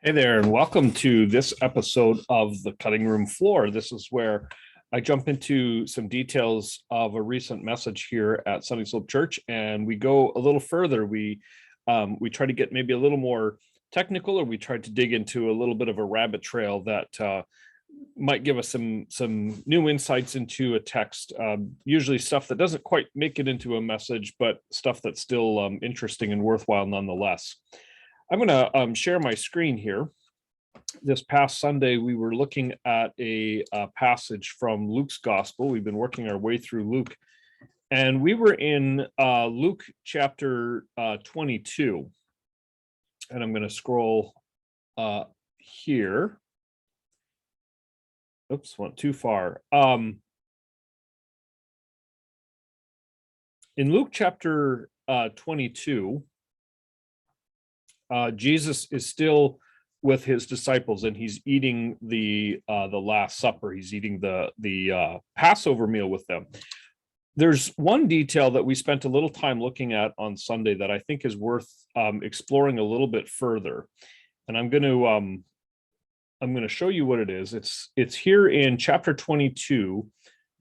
Hey there, and welcome to this episode of the Cutting Room Floor. This is where I jump into some details of a recent message here at Sunny Slope Church, and we go a little further. We try to get maybe a little more technical, or we try to dig into a little bit of a rabbit trail that might give us some new insights into a text. Usually stuff that doesn't quite make it into a message, but stuff that's still interesting and worthwhile nonetheless. I'm going to share my screen here. This past Sunday, we were looking at a passage from Luke's Gospel. We've been working our way through Luke, and we were in Luke chapter 22. And I'm going to scroll here. Oops, went too far. In Luke chapter 22, Jesus is still with his disciples, and he's eating the Last Supper. He's eating the Passover meal with them. There's one detail that we spent a little time looking at on Sunday that I think is worth exploring a little bit further, and I'm going to show you what it is. It's here in chapter 22,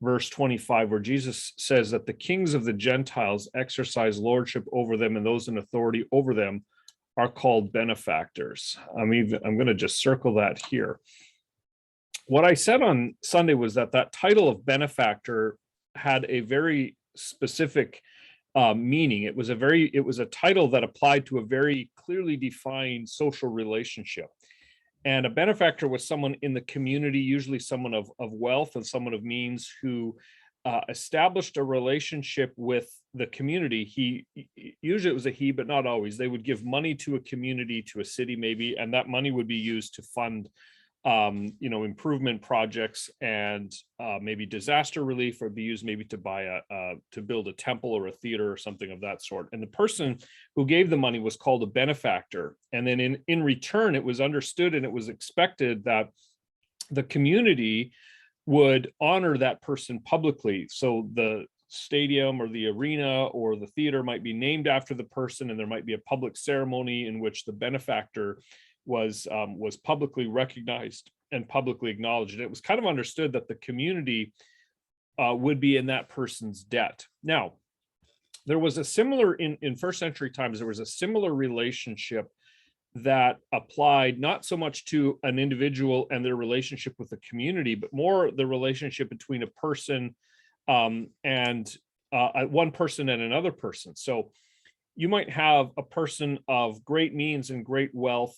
verse 25, where Jesus says that the kings of the Gentiles exercise lordship over them, and those in authority over them are called benefactors. I'm going to just circle that here. What I said on Sunday was that title of benefactor had a very specific meaning. It was a title that applied to a very clearly defined social relationship. And a benefactor was someone in the community, usually someone of wealth and someone of means, who established a relationship with the community. Usually it was a he, but not always. They would give money to a community, to a city maybe, and that money would be used to fund improvement projects and maybe disaster relief, or be used maybe to to build a temple or a theater or something of that sort. And the person who gave the money was called a benefactor. And then in return, it was understood and it was expected that the community would honor that person publicly. So the stadium or the arena or the theater might be named after the person, and there might be a public ceremony in which the benefactor was publicly recognized and publicly acknowledged. And it was kind of understood that the community would be in that person's debt. Now, there was a similar, in first century times, there was a similar relationship that applied not so much to an individual and their relationship with the community, but more the relationship between a person and one person and another person. So you might have a person of great means and great wealth,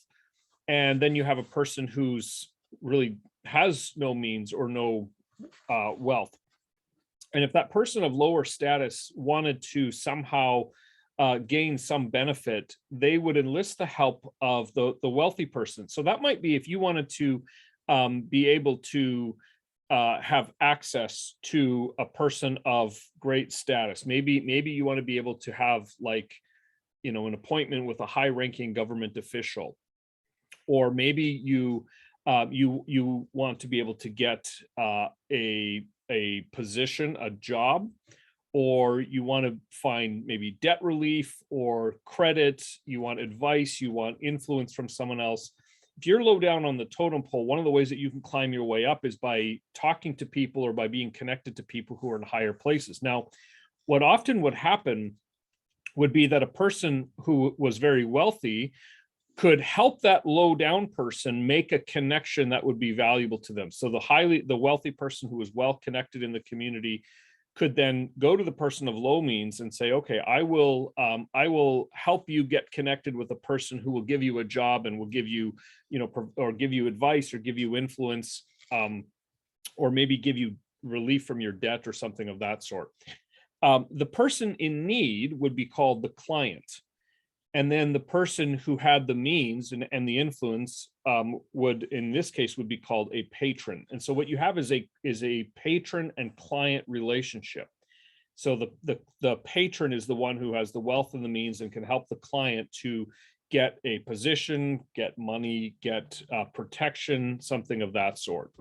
and then you have a person who's really has no means or no wealth. And if that person of lower status wanted to somehow gain some benefit, they would enlist the help of the wealthy person. So that might be if you wanted to be able to have access to a person of great status. Maybe you want to be able to have, like, an appointment with a high-ranking government official, or maybe you want to be able to get a position, a job, or you want to find maybe debt relief or credit, you want advice, you want influence from someone else. If you're low down on the totem pole, one of the ways that you can climb your way up is by talking to people or by being connected to people who are in higher places. Now, what often would happen would be that a person who was very wealthy could help that low down person make a connection that would be valuable to them. So the wealthy person who was well connected in the community could then go to the person of low means and say, okay, I will help you get connected with a person who will give you a job and will give you, or give you advice or give you influence, or maybe give you relief from your debt or something of that sort. The person in need would be called the client. And then the person who had the means and the influence would, in this case, would be called a patron. And so what you have is a patron and client relationship. So the patron is the one who has the wealth and the means and can help the client to get a position, get money, get protection, something of that sort.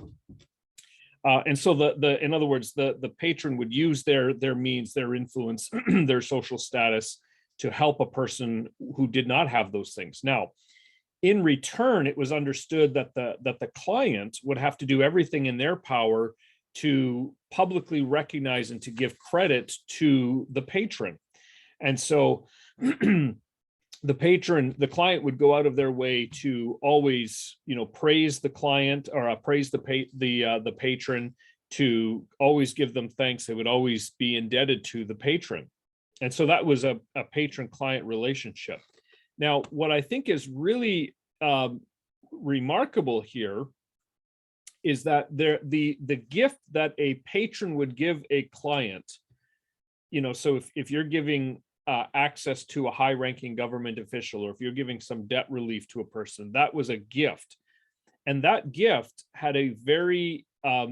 And so in other words, the patron would use their means, their influence, their social status to help a person who did not have those things. Now, in return, it was understood that the client would have to do everything in their power to publicly recognize and to give credit to the patron. And so the client would go out of their way to always, praise the client, or praise the patron, to always give them thanks. They would always be indebted to the patron. And so that was a patron-client relationship. Now, what I think is really remarkable here is that the gift that a patron would give a client, so if you're giving access to a high-ranking government official, or if you're giving some debt relief to a person, that was a gift. And that gift had a very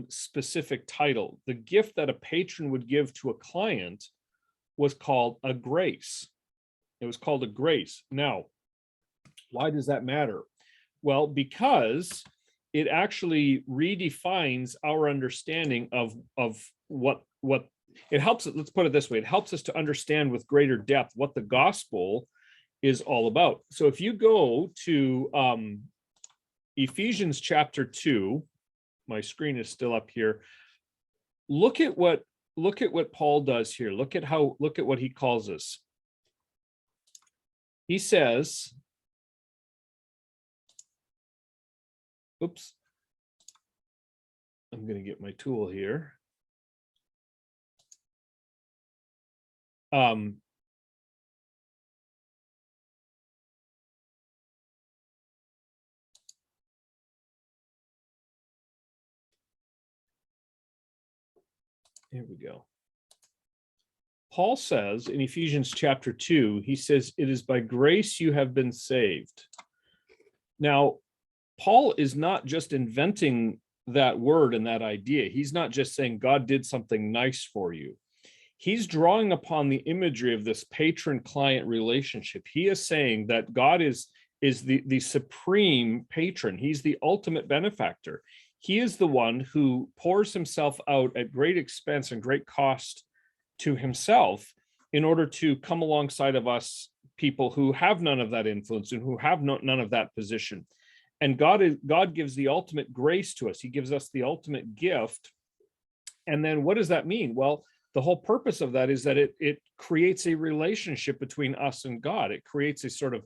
specific title. The gift that a patron would give to a client was called a grace. It was called a grace. Now, why does that matter? Well, because it actually redefines our understanding of what it helps. Let's put it this way. It helps us to understand with greater depth what the gospel is all about. So if you go to Ephesians chapter 2, my screen is still up here. Look at what Paul does here. Look at what he calls us. He says, oops, I'm going to get my tool here. Here we go. Paul says in Ephesians chapter 2, he says, "It is by grace you have been saved." Now, Paul is not just inventing that word and that idea. He's not just saying God did something nice for you. He's drawing upon the imagery of this patron-client relationship. He is saying that God is the supreme patron. He's the ultimate benefactor. He is the one who pours himself out at great expense and great cost to himself in order to come alongside of us, people who have none of that influence and who have none of that position. And God gives the ultimate grace to us. He gives us the ultimate gift. And then what does that mean? Well, the whole purpose of that is that it creates a relationship between us and God. It creates a sort of,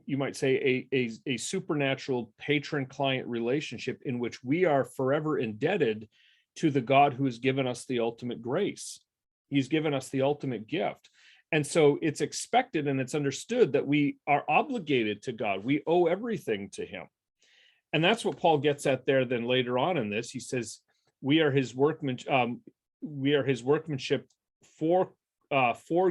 you might say, a supernatural patron-client relationship in which we are forever indebted to the God who has given us the ultimate grace. He's given us the ultimate gift. And so it's expected and it's understood that we are obligated to God. We owe everything to him. And that's what Paul gets at there then later on in this. He says, we are his workmanship for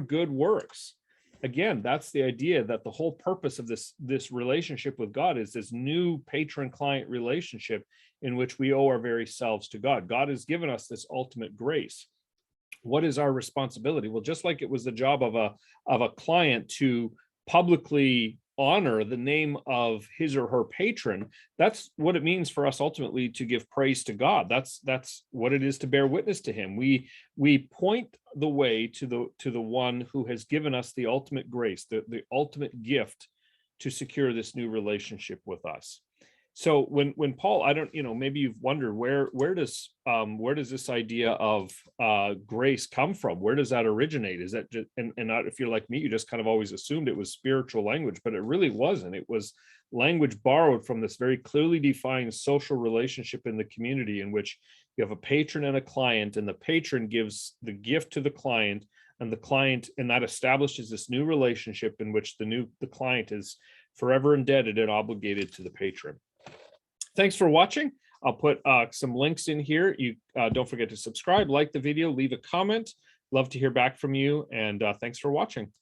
good works. Again, that's the idea that the whole purpose of this relationship with God is this new patron-client relationship in which we owe our very selves to God. God has given us this ultimate grace. What is our responsibility? Well, just like it was the job of a client to publicly honor the name of his or her patron, that's what it means for us ultimately to give praise to God. That's what it is to bear witness to him. We point the way to the one who has given us the ultimate grace, the ultimate gift to secure this new relationship with us. So when Paul, I don't, maybe you've wondered where does this idea of grace come from? Where does that originate? Is that just, and not, if you're like me, you just kind of always assumed it was spiritual language, but it really wasn't. It was language borrowed from this very clearly defined social relationship in the community in which you have a patron and a client, and the patron gives the gift to the client, and that establishes this new relationship in which the client is forever indebted and obligated to the patron. Thanks for watching. I'll put some links in here. You don't forget to subscribe, like the video, leave a comment. Love to hear back from you, and thanks for watching.